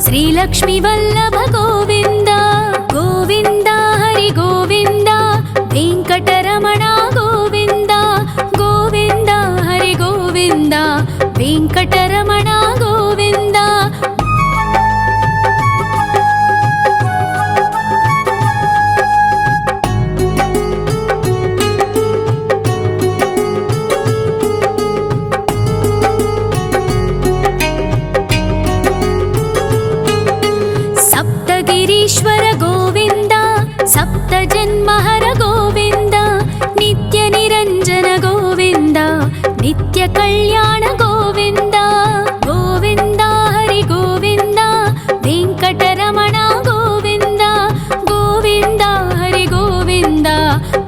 श्रीलक्ष्मी वल्लभ गोविन्द गोविन्द हरि गोविन्द वेङ्कटरमण गोविन्द गोविन्द हरि गोविन्द वेङ्कटरमण गोविन्द ईश्वर गोविन्द सप्तजन्महर गोविन्द नित्य निरञ्जन गोविन्द नित्य कल्याण गोविन्द गोविन्द हरि गोविन्द वेङ्कटरमण गोविन्द गोविन्द हरि गोविन्द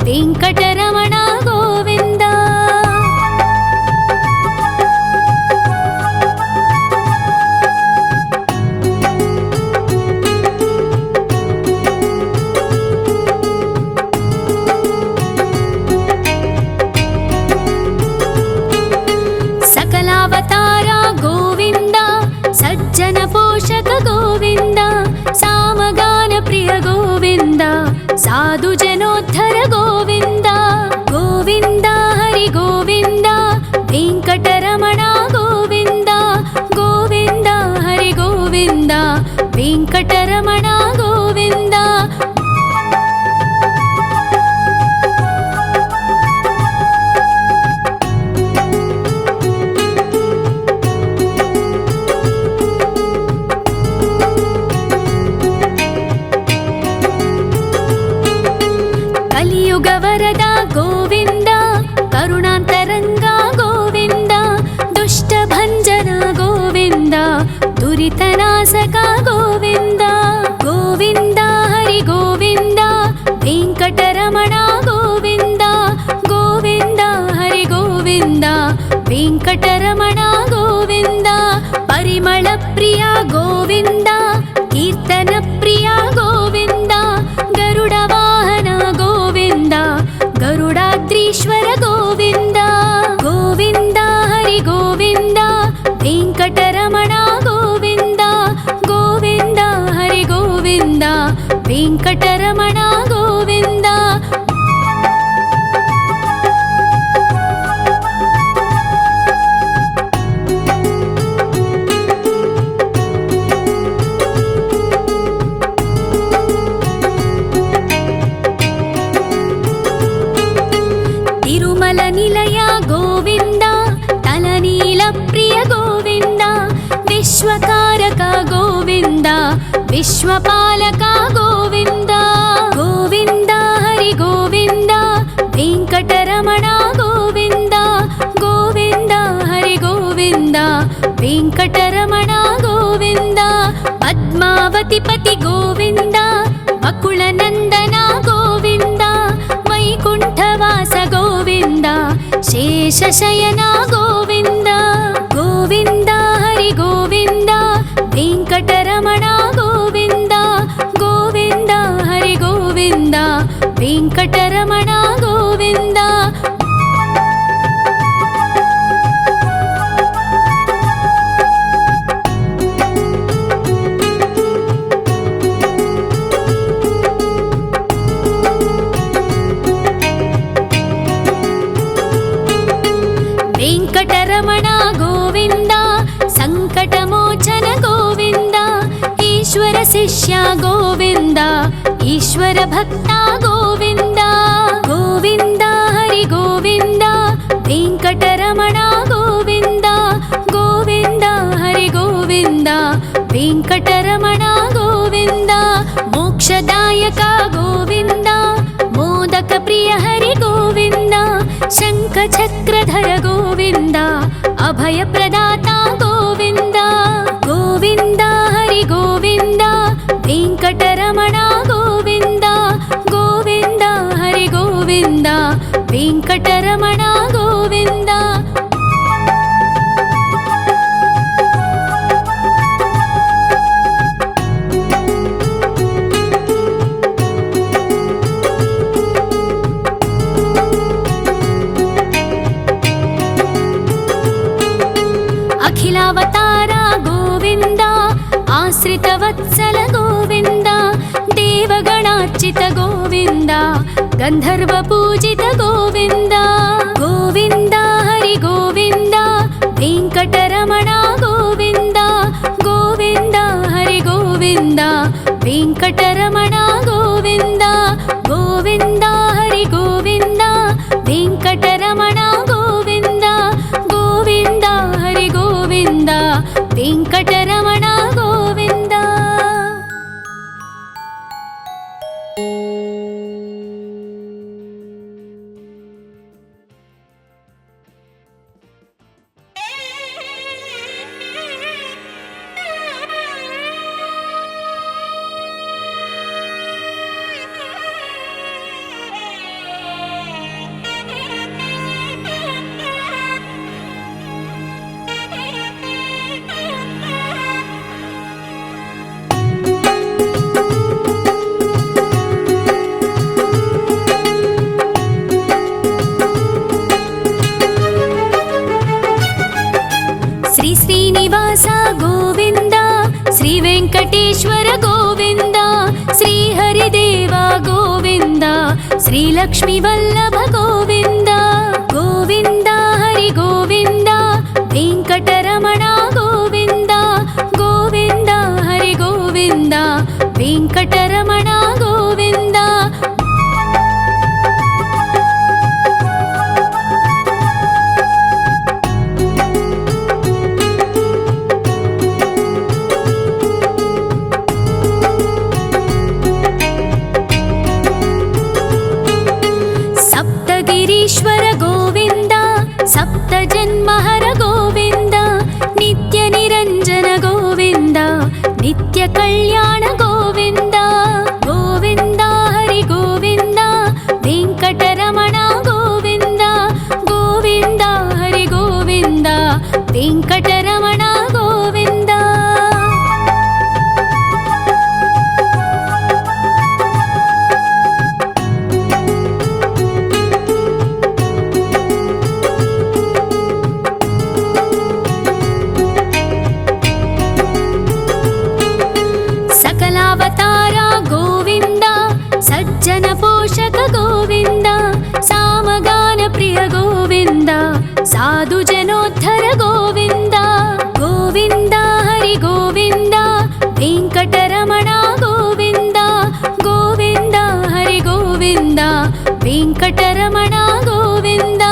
वेङ्कटरमण गोविन्द सकलावतारा गोविन्द सज्जन पोषक गोविन्द सामगान प्रिय गोविन्द साधु जनोद्धर गोविन्द गोविन्द हरि गोविन्द वेङ्कटरमण गोविन्द गोविन्द हरि गोविन्द वेङ्कटरमण गोविन्द वरद गोविन्द करुणान्तरङ्गा गोविन्द दुष्टभञ्जन गोविन्द दुरितनाशक गोविन्द गोविन्द हरि गोविन्द वेङ्कटरमण गोविन्द गोविन्द हरि गोविन्द वेङ्कटरमण गोविन्द परिमल प्रिय गोविन्द कीर्तन प्रिय गोविन्द गरुड वाहन गोविन्द गरुडाद्रीश्वर गोविन्द गोविन्द हरि गोविन्द वेङ्कटरमण गोविन्द गोविन्द हरि गोविन्द वेङ्कटरमण गोविन्द तिरुमल निलय गोविन्द तलनील प्रिय गोविन्द विश्वकारक गोविन्द विश्वपालक गोविन्द गोविन्द हरि गोविन्द वेङ्कटरमण गोविन्द गोविन्द हरि गोविन्द वेङ्कटरमण गोविन्द पद्मावती पति गोविन्द बकुलनन्दन गोविन्द वैकुण्ठवास गोविन्द शेषशयन गोविन्द गोविन्द हरि गोविन्द वेङ्कटरमण गोविन्द गोविन्द हरि गोविन्द वेङ्कटरमण गोविन्द वेङ्कटरमण गोविन्द सङ्कटमोचन गोविन्द ईश्वर शिष्य गोविन्द ईश्वर भक्त गोविन्द गोविन्द हरि गोविन्द वेङ्कटरमण गोविन्द गोविन्द हरि गोविन्द वेङ्कटरमण गोविन्द मोक्षदायक गोविन्द मोदक प्रिय हरि गोविन्द शङ्खचक्रधर गोविन्द अभय प्रदाता गोविन्द गोविन्द हरि गोविन्द वेङ्कटरमण गोविन्द गोविन्द हरि गोविन्द वेङ्कटरमण गोविन्द आश्रितवत्सल गोविन्द देवगणार्चित गोविन्द गन्धर्वपूजित गोविन्द गोविन्द हरि गोविन्द वेङ्कटरमण गोविन्द गोविन्द हरि गोविन्द वेङ्कटरमण गोविन्द गोविन्द हरि गोविन्द वेङ्कटरमण गोविन्द गोविन्द हरि गोविन्द वेङ्कटरमण गोविन्द। श्री श्रीनिवास गोविन्द श्री वेङ्कटेश्वर गोविन्द श्री हरिदेव गोविन्द श्री लक्ष्मीवल्लभ गोविन्द गोविन्द हरि गोविन्द वेङ्कटरमण गोविन्द गोविन्द हरि गोविन्द वेङ्कटरमण गोविन्द। सप्तगिरीश्वर गोविन्द सप्तजन्महर गोविन्द नित्यनिरञ्जन गोविन्द नित्यकल्याण गोविन्द गोविन्द हरि गोविन्द वेङ्कटरमण गोविन्द गोविन्द हरि गोविन्द वेङ्कटरमण गोविन्द। सकलावतार गोविन्द सज्जन पोषक गोविन्द सामगान प्रिय गोविन्द साधु जनोद्धर गोविन्द गोविन्द हरि गोविन्द वेङ्कटरमण गोविन्द गोविन्द हरि गोविन्द वेङ्कटरमण गोविन्द।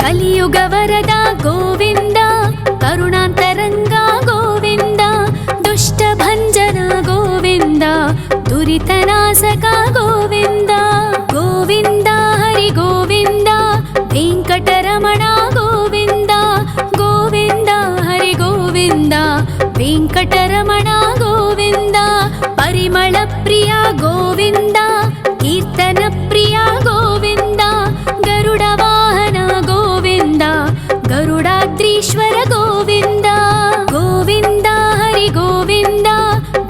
कलियुग वरद गोविन्द करुणान्तरङ्ग गोविन्द दुष्टभञ्जन गोविन्द दुरितनाशक गोविन्द गोविन्द हरि गोविन्द वेङ्कटरमण गोविन्द गोविन्द हरि गोविन्द वेङ्कटरमण गोविन्द। परिमल प्रिय गोविन्द कीर्तन प्रिय गोविन्द गरुड वाहन गोविन्द गरुडाद्रीश्वर गोविन्द गोविन्द हरि गोविन्द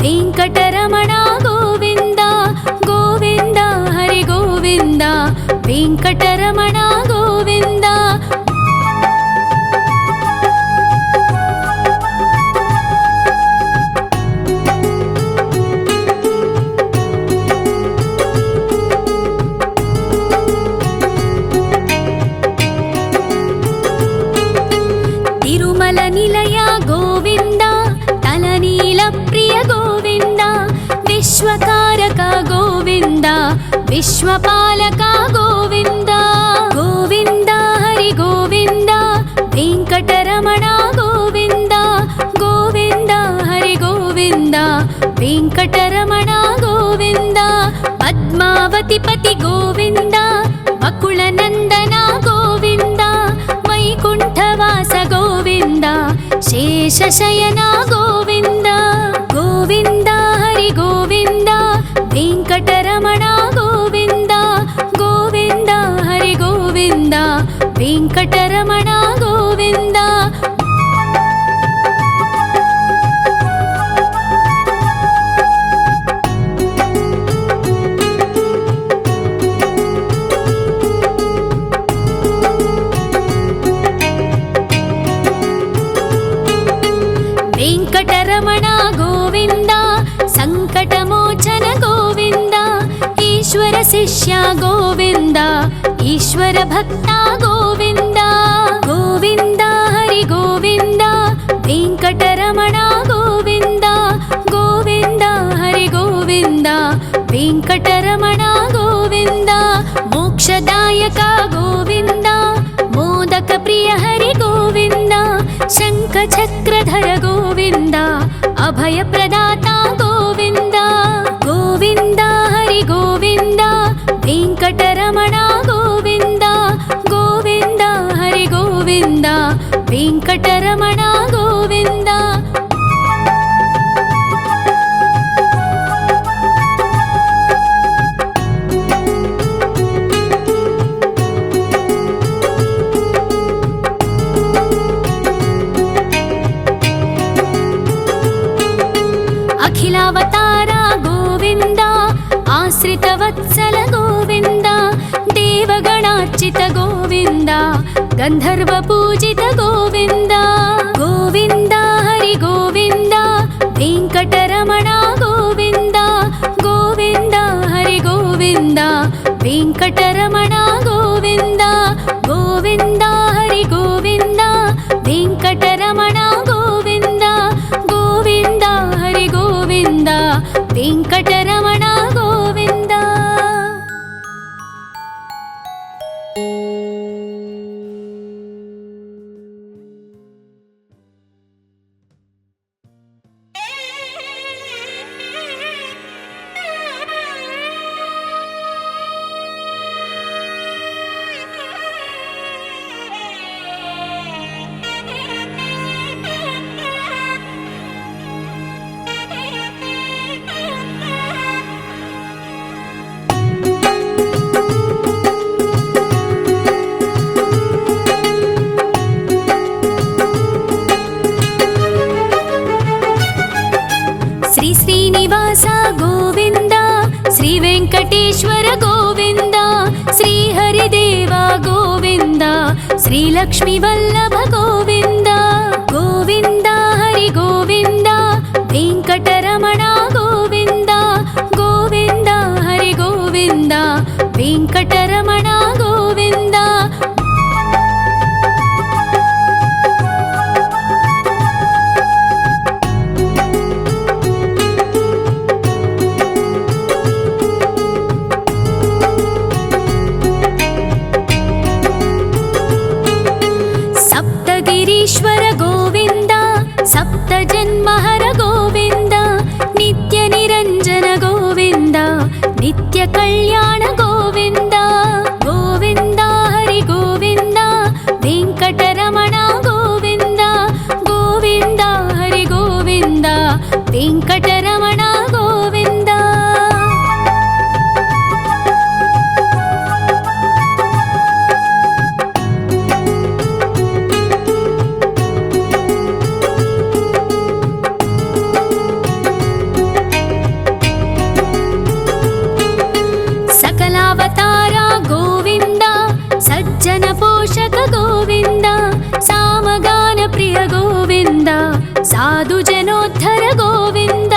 वेङ्कटरमण गोविन्द गोविन्द हरि गोविन्द वेङ्कटरमण गोविन्द। तिरुमल निलय गोविन्द तलनील प्रिय गोविन्द विश्वकारक गोविन्द विश्वपालक गोविन्द गोविन्द हरि गोविन्द वेङ्कटरमण गोविन्द गोविन्द हरि गोविन्द वेङ्कटरमण गोविन्द। पद्मावतिपति गोविन्द वकुलनन्दन गोविन्द वैकुण्ठवास गोविन्द शेषशयन गोविन्द गोविन्द हरि गोविन्द वेङ्कटरमण गोविन्द गोविन्द हरि गोविन्द वेङ्कटरमण गोविन्द। వెంకటరమణ గోవింద సంకటమోచన గోవింద ఈశ్వర శిష్య గోవింద ఈశ్వర భక్త గోవింద గోవింద హరి గోవింద వెంకటరమణ గోవింద గోవింద హరి గోవింద వెంకటరమణ గోవింద మోక్షదాయక గోవింద మోదక ప్రియ హరి గోవింద శంఖ చక్రధర గోవింద అభయ ప్రదాత గోవింద గోవింద హరి గోవింద వెంకటరమణ గోవింద గోవింద హరి గోవింద వెంకటరమణ గోవింద అఖిలావతార గోవింద ఆశ్రితవత్సల గోవింద దేవగణార్చిత గోవింద గంధర్వ పూజిత గోవింద గోవింద హరి గోవింద వెంకటరమణ గోవింద గోవింద హరి గోవింద వెంకటరమణ గోవింద గోవింద హరి గోవింద వెంకటరమణ గోవింద గోవింద హరి గోవింద వెంకటరమణ గోవింద శ్రీ శ్రీనివాస గోవింద శ్రీ వెంకటేశ్వర గోవింద శ్రీ హరిదేవ గోవింద శ్రీ లక్ష్మీ వల్లభ గోవింద గోవింద హరి గోవింద వెంకటరమణ గోవింద గోవింద హరి గోవింద వెంకటరమణ గోవింద సప్తగిరీశ్వర గోవింద సప్త జన్మహర గోవింద నిత్య నిరంజన గోవింద నిత్య కళ్యాణ గోవింద గోవింద హరి గోవింద వెంకటరమణ గోవింద గోవింద హరి గోవింద వెంకటరమణ గోవింద సకలావతార గోవింద సజ్జన పోషక గోవింద సామగాన ప్రియ గోవింద సాధు జనోద్ధర గోవింద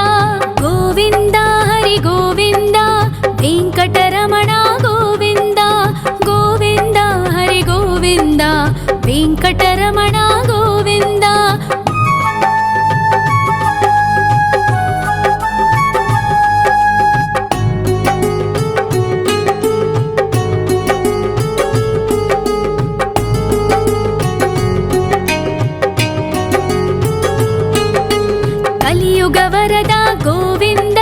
గోవింద హరి గోవింద వెంకటరమణ గోవింద గోవింద హరి గోవింద వెంకటరమణ గోవింద కలియుగ వరద గోవింద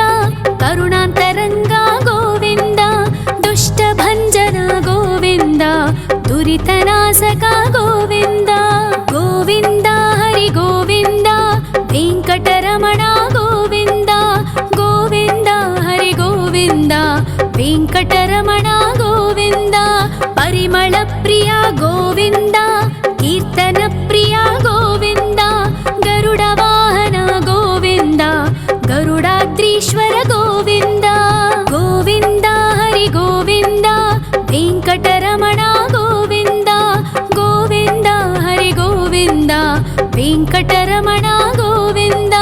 కరుణాంతరంగ గోవింద దుష్ట భంజన గోవింద దురితనాశక గోవింద గోవింద హరి గోవింద వెంకటరమణ గోవింద గోవింద హరి గోవింద వెంకటరమణ గోవింద పరిమళ ప్రియ గోవింద కీర్తన ప్రియ గోవింద గరుడ వాహన గోవింద గరుడాద్రీశ్వర గోవింద గోవింద హరి గోవింద వెంకటరమణ గోవింద గోవింద హరి గోవింద వెంకటరమణ గోవింద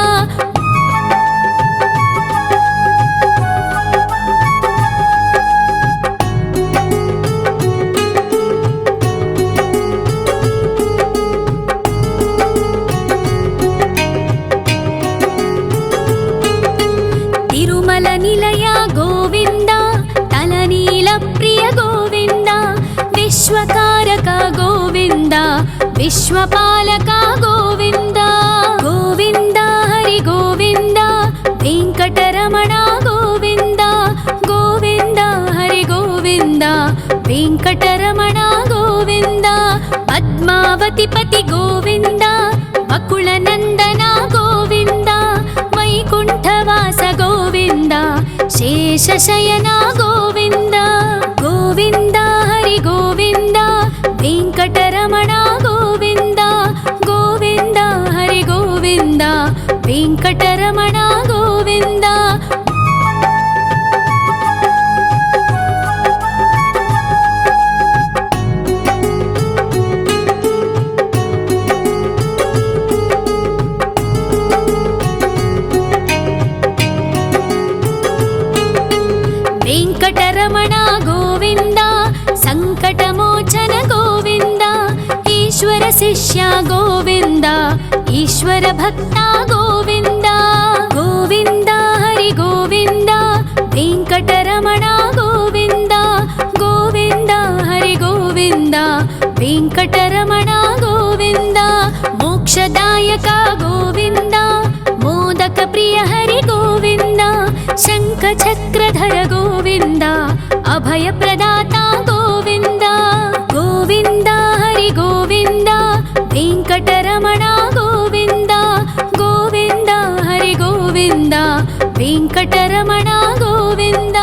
विश्वकारक गोविन्द विश्वपालक गोविन्द गोविन्द हरि गोविन्द वेङ्कटरमण गोविन्द गोविन्द हरि गोविन्द वेङ्कटरमण गोविन्द पद्मावतिपति गोविन्द वकुलनन्दन गोविन्द वैकुण्ठवास गोविन्द शेषशयन गोविन्द गोविन्द हरि गोविन्द वेङ्कटरमण गोविन्द गोविन्द हरि गोविन्द वेङ्कटरमण गोविन्द वेङ्कटरमण गोविन्द सङ्कटमोचन गोविन्द ईश्वर शिष्य गोविन्द ईश्वर भक्त गोविन्द गोविन्द हरि गोविन्द वेङ्कटरमण गोविन्द गोविन्द हरि गोविन्द वेङ्कटरमण गोविन्द मोक्षदायक गोविन्द मोदक प्रिय हरि गोविन्द शङ्खचक्रधर गोविन्द अभयप्रदाता गोविन्द गोविन्द हरि गोविन्द वेङ्कटरमण गोविन्द गोविन्द हरि गोविन्द वेङ्कटरमण गोविन्द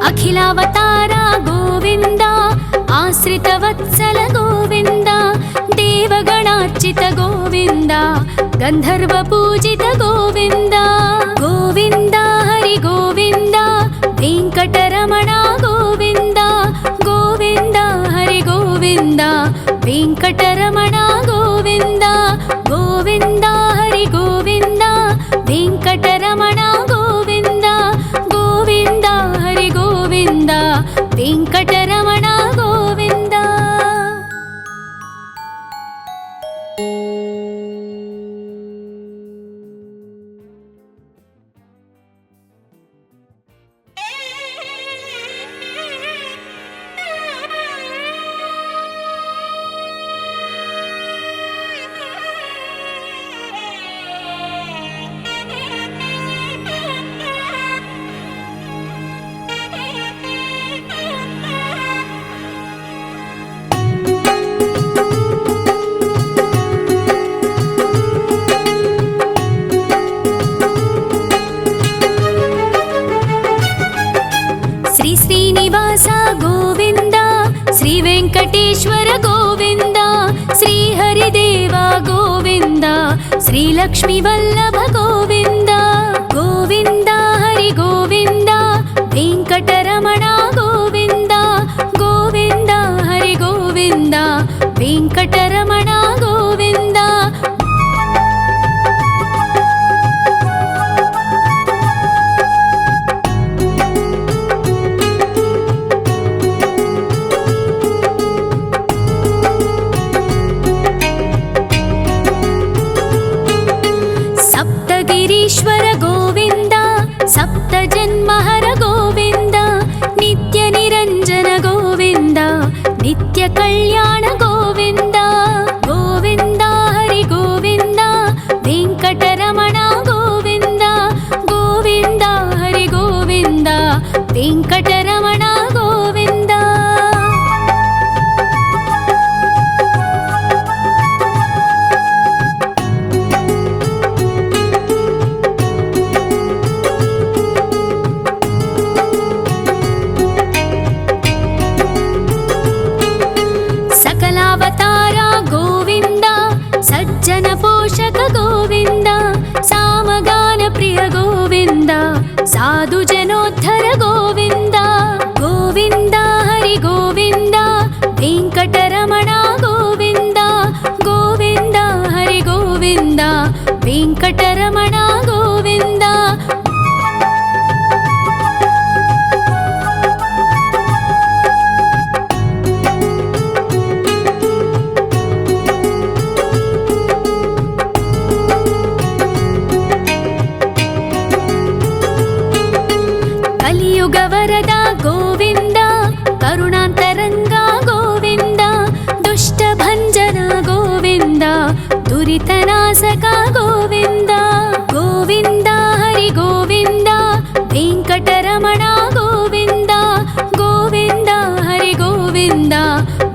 अखिलावतार गोविन्द आश्रितवत्सल गोविन्द देवगणार्चित गोविन्द गन्धर्वपूजित गोविन्द गोविन्द हरि गोविन्द वेङ्कटरमण गोविन्द गोविन्द हरि गोविन्द वेङ्कटरमण गोविन्द गोविन्द हरि गोविन्द वेङ्कटरमण गोविन्द गोविन्द हरि गोविन्द वेङ्कटरमण गोविन्द श्री श्रीनिवास गोविन्द श्री वेङ्कटेश्वर गोविन्द श्री हरिदेव गोविन्द श्री लक्ष्मीवल्लभ गोविन्द गोविन्द हरि गोविन्द वेङ्कटरमण गोविन्द गोविन्द हरि गोविन्द वेङ्कटरमण गोविन्द सप्तगिरीश्वर गोविन्द सप्तजन्महर गोविन्द नित्यनिरञ्जन गोविन्द नित्यकल्याण गोविन्द गोविन्द हरि गोविन्द वेङ्कटरमण गोविन्द गोविन्द हरि गोविन्द वेङ्कटरमण गोविन्द सकलावतार गोविन्द सज्जन पोषक गोविन्द सामगान प्रिय गोविन्द साधु जनोद्धर गोविन्द गोविन्द हरि गोविन्द वेङ्कटरमण गोविन्द गोविन्द हरि गोविन्द वेङ्कटरमण गोविन्द ಕಲಿಯುಗವರದ ಗೋವಿಂದ ಕರುಣಾಂತರಂಗ ಗೋವಿಂದ ದುಷ್ಟಭಂಜನ ಗೋವಿಂದ ದುರಿತನಾಶಕ ಗೋವಿಂದ ಗೋವಿಂದ ಹರಿ ಗೋವಿಂದ ವೆಂಕಟರಮಣ ಗೋವಿಂದ ಗೋವಿಂದ ಹರಿ ಗೋವಿಂದ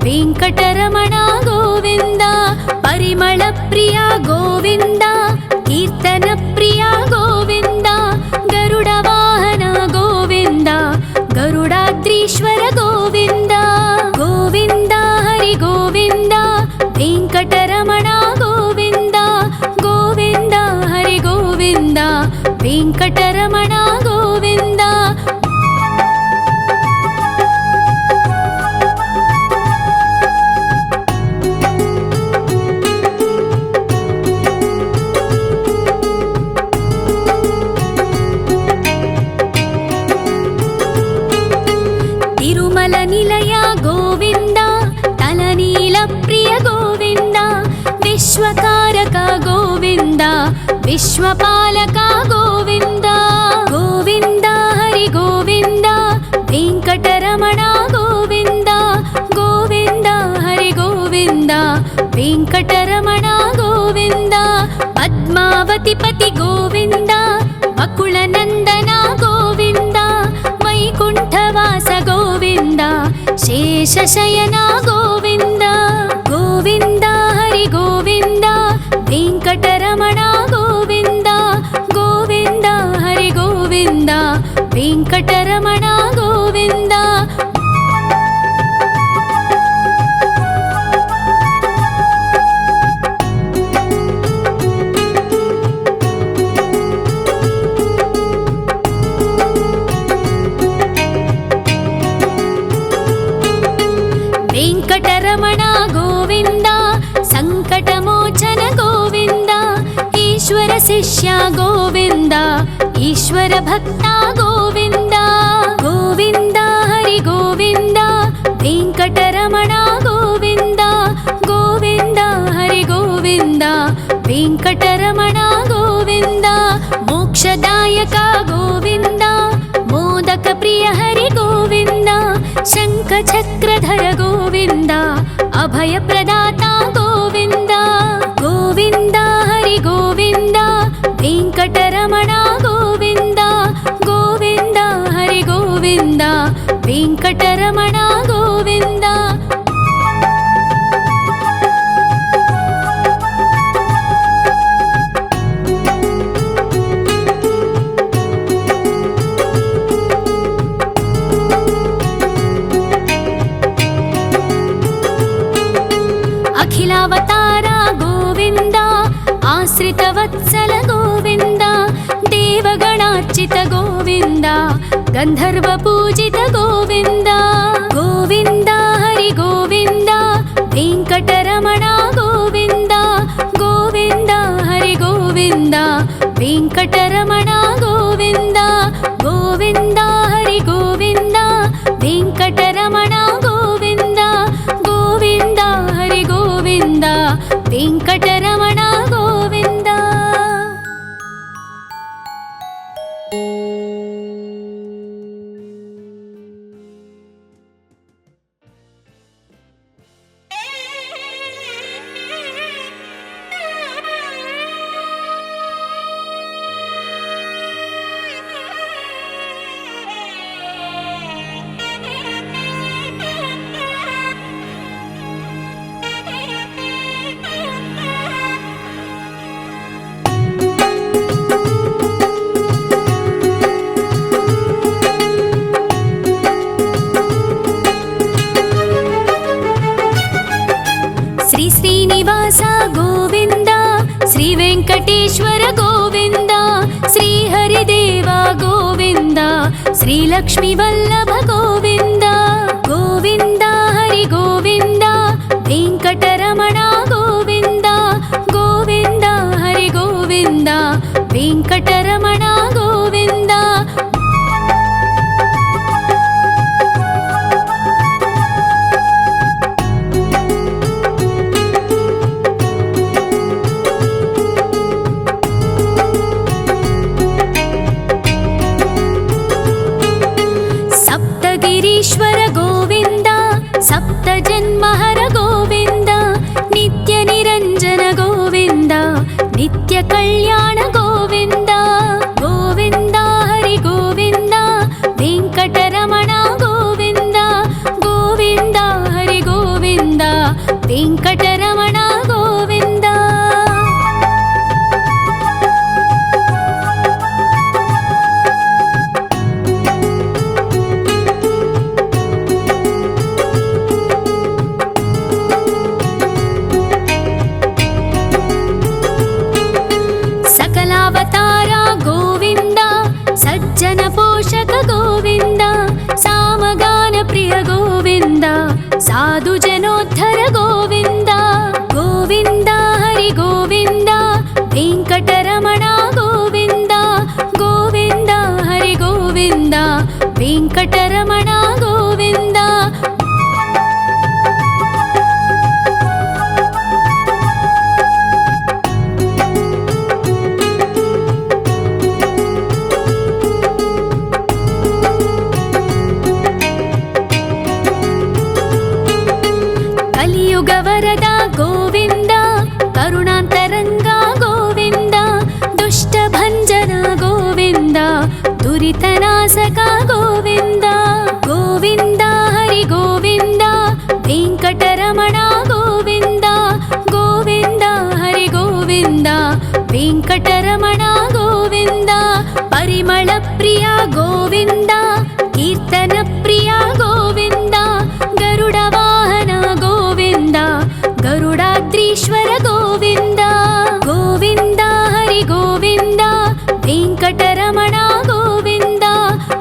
ವೆಂಕಟರಮಣ ಗೋವಿಂದ ಪರಿಮಳ ಪ್ರಿಯ ಗೋವಿಂದ ಕೀರ್ತನ ಪ್ರಿಯ ಗೋವಿಂದ ಗರುಡ ವಾಹನ ಗೋವಿಂದ ಗರುಡಾದ್ರೀಶ್ವರ ಗೋವಿಂದ ಗೋವಿಂದ ಹರಿ ಗೋವಿಂದ ವೆಂಕಟರಮಣ ಗೋವಿಂದ ಗೋವಿಂದ ಹರಿ ಗೋವಿಂದ ವೆಂಕಟರಮಣ ಗೋವಿಂದ ತಿರುಮಲ ನಿಲಯ ಗೋವಿಂದ ತಲನೀಲ ಪ್ರಿಯ ಗೋವಿಂದ ವಿಶ್ವಕಾರಕ ಗೋವಿಂದ ವಿಶ್ವಪಾಲಕ ಗೋವಿಂದ ಗೋವಿಂದ ಹರಿ ಗೋವಿಂದ ವೆಂಕಟರಮಣ ಗೋವಿಂದ ಗೋವಿಂದ ಹರಿ ಗೋವಿಂದ ವೆಂಕಟರಮಣ ಗೋವಿಂದ ಪದ್ಮಾವತಿ ಪತಿ ಗೋವಿಂದ ವಕುಳನಂದನ ಗೋವಿಂದ ವೈಕುಂಠವಾಸ ಗೋವಿಂದ ಶೇಷಶಯನ ಗೋವಿಂದ ಗೋವಿಂದ ಹರಿ ಗೋವಿಂದ ವೆಂಕಟರಮಣ ಗೋವಿಂದ ಗೋವಿಂದ ಹರಿ ಗೋವಿಂದ ವೆಂಕಟರಮಣ ಗೋವಿಂದ ವೆಂಕಟರಮಣ ಗೋವಿಂದ ಸಂಕಟಮೋಚನ ಗೋವಿಂದ ಈಶ್ವರ ಶಿಷ್ಯ ಗೋವಿಂದ ಈಶ್ವರ ಭಕ್ತ ಗೋವಿಂದ ಗೋವಿಂದ ಹರಿ ಗೋವಿಂದ ವೆಂಕಟರಮಣ ಗೋವಿಂದ ಗೋವಿಂದ ಹರಿ ಗೋವಿಂದ ವೆಂಕಟರಮಣ ಗೋವಿಂದ ಮೋಕ್ಷದಾಯಕ ಗೋವಿಂದ ಮೋದಕ ಪ್ರಿಯ ಹರಿ ಗೋವಿಂದ ಶಂಖ ಚಕ್ರಧರ ಗೋವಿಂದ ಅಭಯ ಪ್ರದಾತ ಗೋವಿಂದ ಗೋವಿಂದ ಹರಿ ಗೋವಿಂದ ವೆಂಕಟರಮಣ ಗೋವಿಂದ ಗೋವಿಂದ ಹರಿ ಗೋವಿಂದ ವೆಂಕಟರಮಣ ಗೋವಿಂದ ಅಖಿಲಾವತಾರ ಗೋವಿಂದ ಆಶ್ರಿತ ವತ್ಸಲ ಗೋವಿಂದ ದೇವಗಣಾರ್ಚಿತ ಗೋವಿಂದ ಗಂಧರ್ವ ಪೂಜಿತ ಗೋವಿಂದ ಗೋವಿಂದ ಹರಿ ಗೋವಿಂದ ವೆಂಕಟರಮಣ ಗೋವಿಂದ ಗೋವಿಂದ ಹರಿ ಗೋವಿಂದ ವೆಂಕಟರಮಣ ಗೋವಿಂದ ಗೋವಿಂದ ಹರಿ ಗೋವಿಂದ ವೆಂಕಟರಮಣ ಗೋವಿಂದ ಗೋವಿಂದ ಹರಿ ಗೋವಿಂದ ವೆಂಕಟರಮಣ ಗೋವಿಂದ ಶ್ರೀ ಶ್ರೀನಿವಾಸ ಗೋವಿಂದ ಶ್ರೀ ವೆಂಕಟೇಶ್ವರ ಗೋವಿಂದ ಶ್ರೀ ಹರಿದೇವ ಗೋವಿಂದ ಶ್ರೀ ಲಕ್ಷ್ಮೀ ವಲ್ಲಭ ಗೋವಿಂದ ಗೋವಿಂದ ಹರಿ ಗೋವಿಂದ ವೆಂಕಟರಮಣ ಗೋವಿಂದ ಗೋವಿಂದ ಹರಿ ಗೋವಿಂದ ವೆಂಕಟರಮಣ ಗೋವಿಂದ ಕಲ್ಯಾಣ ಗೋವಿಂದ ಗೋವಿಂದ ಹರಿ ಗೋವಿಂದ ವೆಂಕಟರಮಣ ಗೋವಿಂದ ಗೋವಿಂದ ಹರಿ ಗೋವಿಂದ ವೆಂಕಟರಮಣ ಗೋವಿಂದ. ಸಕಲಾವತಾರ ಗೋವಿಂದ ಸಜ್ಜನ ಪೋಷಕ ಗೋವಿಂದ ಸಾಮಗಾನ ಪ್ರಿಯ ಗೋವಿಂದ ಸಾಧು ಜನೋದ್ಧರ ಗೋವಿಂದ ಗೋವಿಂದ ಹರಿ ಗೋವಿಂದ ವೆಂಕಟರಮಣ ಗೋವಿಂದ ಗೋವಿಂದ ಹರಿ ಗೋವಿಂದ ವೆಂಕಟರಮಣ ಗೋವಿಂದ. ಕಲಿಯುಗ ವರದ ಗೋವಿಂದ ಕರುಣಾಂತರಂಗ ಗೋವಿಂದ ದುಷ್ಟ ಭಂಜನ ಗೋವಿಂದ ದುರಿತನಾಸಕ ಗೋವಿಂದ ಗೋವಿಂದ ಹರಿ ಗೋವಿಂದ ವೆಂಕಟರಮಣ ಗೋವಿಂದ ಗೋವಿಂದ ಹರಿ ಗೋವಿಂದ ವೆಂಕಟರಮಣ ಗೋವಿಂದ. ಪರಿಮಳ ಪ್ರಿಯ ಗೋವಿಂದ ಕೀರ್ತನ ಪ್ರಿಯ ಗೋವಿಂದ ಗರುಡ ವಾಹನ ಗೋವಿಂದ ಗರುಡಾದ್ರೀಶ್ವರ ಗೋವಿಂದ ಗೋವಿಂದ ಹರಿ ಗೋವಿಂದ ವೆಂಕಟರಮಣ ಗೋವಿಂದ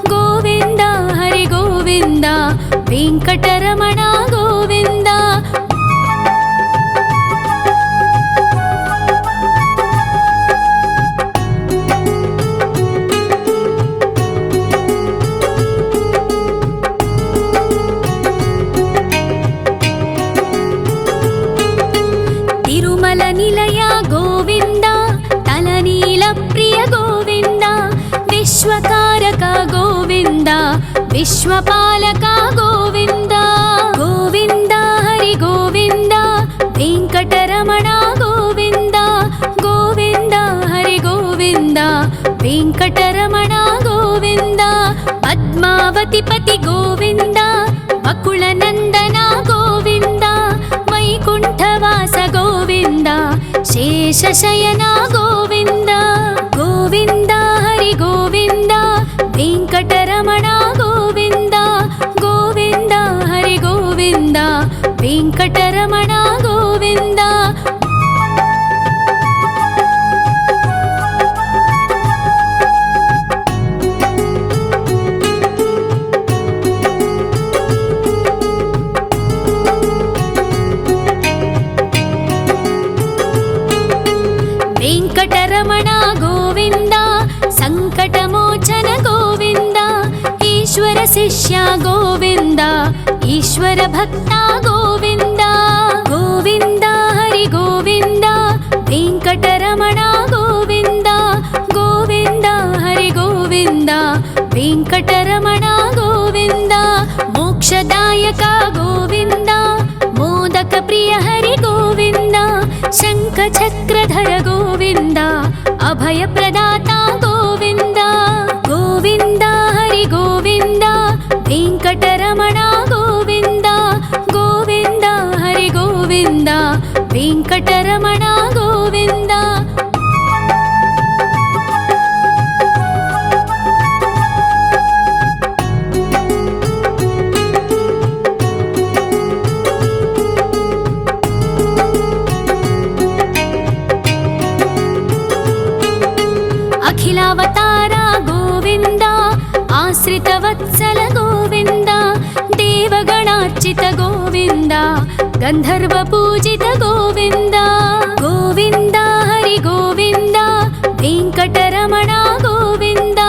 ಗೋವಿಂದ ಹರಿ ಗೋವಿಂದ ವೆಂಕಟರಮಣ ಗೋವಿಂದ. ತಿರುಮಲ ನಿಲಯ ಗೋವಿಂದ ತಲನೀಲ ಪ್ರಿಯ ಗೋವಿಂದ ವಿಶ್ವಕಾರಕ ಗೋವಿಂದ ವಿಶ್ವಪಾಲಕ ಗೋವಿಂದ ಗೋವಿಂದ ಹರಿ ಗೋವಿಂದ ವೆಂಕಟರಮಣ ಗೋವಿಂದ ಗೋವಿಂದ ಹರಿ ಗೋವಿಂದ ವೆಂಕಟರಮಣ ಗೋವಿಂದ. ಪದ್ಮಾವತಿ ಪತಿ ಗೋವಿಂದ ಬಕುಳ ನಂದನ ಗೋವಿಂದ ವೈಕುಂಠವಾಸ ಗೋವಿಂದ ಶೇಷಶಯನ ಗೋವಿಂದ ಗೋವಿಂದ ಹರಿ ಗೋವಿಂದ ವೆಂಕಟರಮಣ ಗೋವಿಂದ ಗೋವಿಂದ ಹರಿ ಗೋವಿಂದ ವೆಂಕಟರಮಣ ಗೋವಿಂದ. ವೆಂಕಟರಮಣ ಗೋವಿಂದ ಸಂಕಟಮೋಚನ ಗೋವಿಂದ ಈಶ್ವರ ಶಿಷ್ಯ ಗೋವಿಂದ ಈಶ್ವರ ಭಕ್ತ ಗೋವಿಂದ ಗೋವಿಂದ ಹರಿ ಗೋವಿಂದ ವೆಂಕಟರಮಣ ಗೋವಿಂದ ಗೋವಿಂದ ಹರಿ ಗೋವಿಂದ ವೆಂಕಟರಮಣ ಗೋವಿಂದ. ಮೋಕ್ಷದಾಯಕ ಗೋವಿಂದ ಮೋದಕ ಪ್ರಿಯ ಹರಿ ಗೋವಿಂದ ಶಂಖ ಚಕ್ರಧರ ಗೋವಿಂದ ಅಭಯ ಪ್ರದಾತ ಗೋವಿಂದ ಗೋವಿಂದ ಹರಿ ಗೋವಿಂದ ವೆಂಕಟರಮಣ ಗೋವಿಂದ ಗೋವಿಂದ ಹರಿ ಗೋವಿಂದ ವೆಂಕಟರಮಣ ಗೋವಿಂದ. ಅಖಿಲಾವತಾರ ಗೋವಿಂದ ಆಶ್ರಿತ ವತ್ಸಲ ಗೋವಿಂದ ದೇವಗಣಾರ್ಚಿತ ಗೋವಿಂದ ಗಂಧರ್ವ ಪೂಜಿತ ಗೋವಿಂದ ಗೋವಿಂದ ಹರಿ ಗೋವಿಂದ ವೆಂಕಟರಮಣ ಗೋವಿಂದ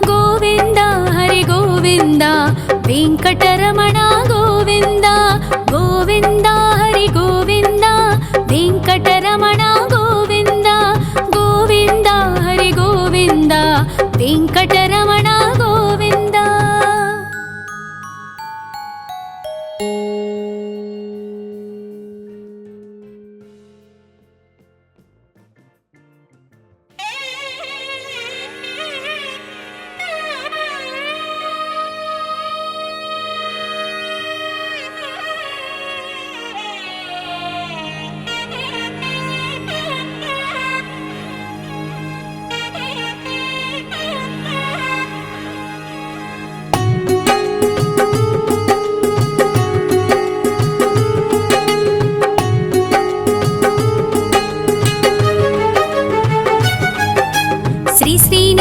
ಗೋವಿಂದ ಹರಿ ಗೋವಿಂದ ವೆಂಕಟರಮಣ ಗೋವಿಂದ ಗೋವಿಂದ ಹರಿ ಗೋವಿಂದ ವೆಂಕಟರಮಣ ಗೋವಿಂದ ಗೋವಿಂದ ಹರಿ ಗೋವಿಂದ ವೆಂಕಟರಮಣ ಗೋವಿಂದ. ಿ.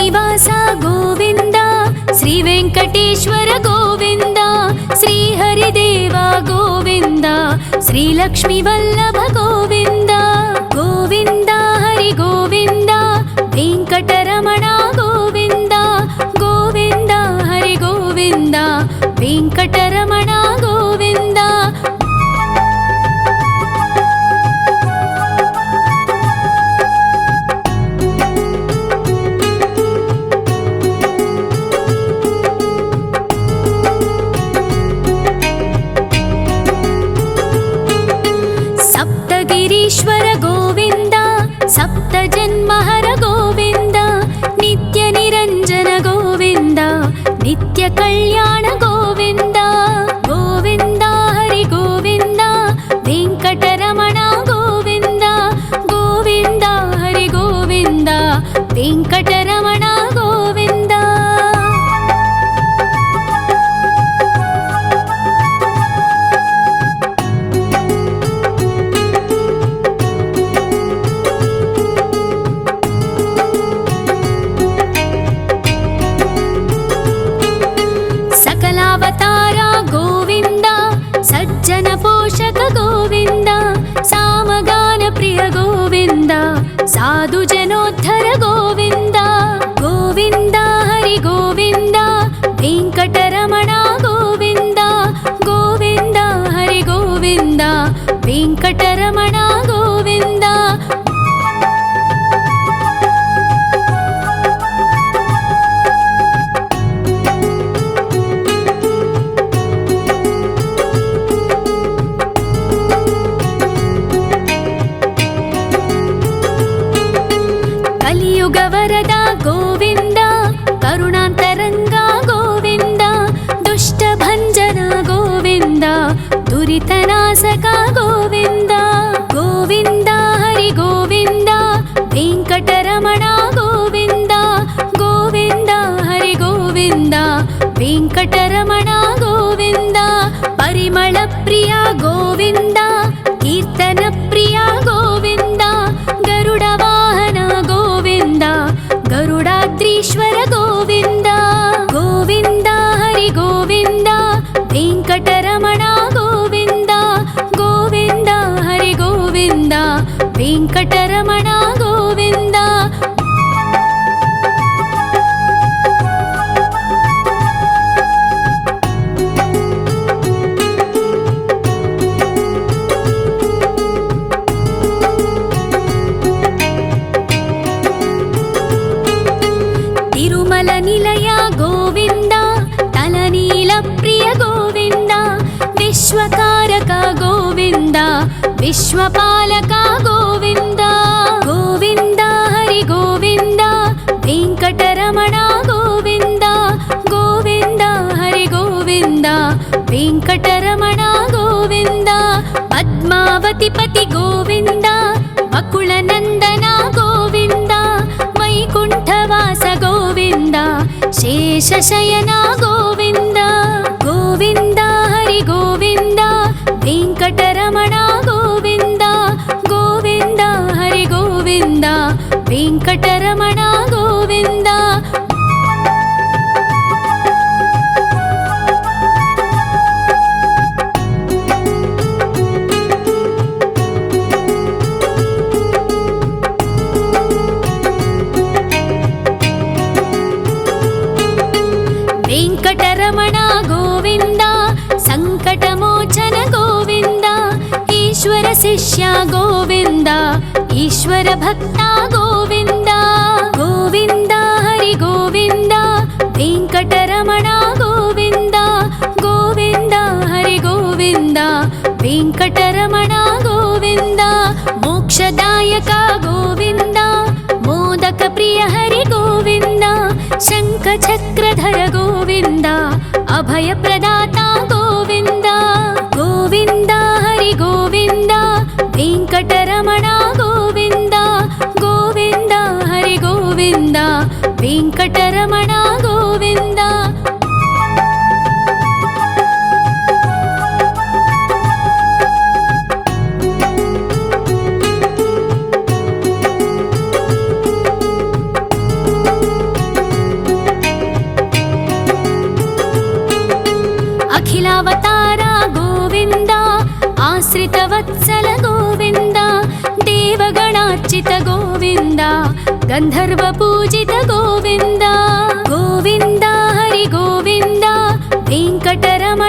శ్రీనివాస గోవింద శ్రీ వెంకటేశ్వర గోవింద శ్రీహరిదేవ గోవింద శ్రీలక్ష్మీ వల్లభ గోవింద గోవింద హరి గోవింద వెంకటరమణ గోవింద గోవింద హరి గోవింద వెంకటరమణ గోవింద సప్తగిరీశ్వర గోవింద సప్త జన్మహర గోవింద నిత్య నిరంజన గోవింద నిత్య కళ్యాణ గోవింద గోవింద హరి గోవింద వెంకటరమణ గోవింద గోవింద హరి గోవింద వెంకటరమణ గోవింద సకలావతార గోవింద సజ్జన పోషక గోవింద సామగాన ప్రియ గోవింద సాధు జనోద్ధర గోవింద గోవింద హరి గోవింద వెంకటరమణ గోవింద గోవింద హరి గోవింద వెంకటరమణ గోవింద కలియుగ వరద గోవింద కరుణాంతరంగ గోవింద దుష్ట భంజన గోవింద దురితనాశక గోవింద గోవింద హరి గోవింద వెంకటరమణ గోవింద గోవింద హరి గోవింద వెంకటరమణ గోవింద పరిమళ ప్రియ గోవింద కీర్తన ప్రియ గోవింద గరుడ వాహన గోవింద గరుడాద్రీశ్వర గోవింద గోవింద హరి గోవింద వెంకటరమణ గోవింద గోవింద హరి గోవింద వెంకటరమణ గోవింద తిరుమల నిలయ గోవింద తలనీల ప్రియ గోవింద విశ్వకారక గోవింద విశ్వపాలక గోవింద గోవింద హరి గోవింద వెంకటరమణ గోవింద గోవింద హరి గోవింద వెంకటరమణ గోవింద పద్మావతి పతి గోవింద వకుళ నందన గోవింద వైకుంఠవాస గోవింద శేషశయన గోవింద గోవింద హరి గోవింద వెంకటరమణ గోవింద గోవింద హరి గోవింద వెంకటరమణ గోవింద వెంకటరమణ గోవింద సంకటమోచన గోవింద ఈశ్వర శిష్య గోవింద ఈశ్వర భక్త గోవింద గోవింద హరి గోవింద వెంకటరమణ గోవింద గోవింద హరి గోవింద వెంకటరమణ గోవింద మోక్షదాయక గోవింద మోదక ప్రియ హరి గోవింద శంఖ చక్రధర గోవింద అభయ ప్రదాత గోవింద గోవింద హరి గోవింద వెంకటరమణ గోవింద గోవింద హరి గోవింద వెంకటరమణ గోవింద अखिलावतार गोविन्द आश्रितवत्सल गोविन्द देवगणार्चित गोविन्द गन्धर्वपूजित गोविन्द गोविन्द हरि गोविन्द वेङ्कटरमण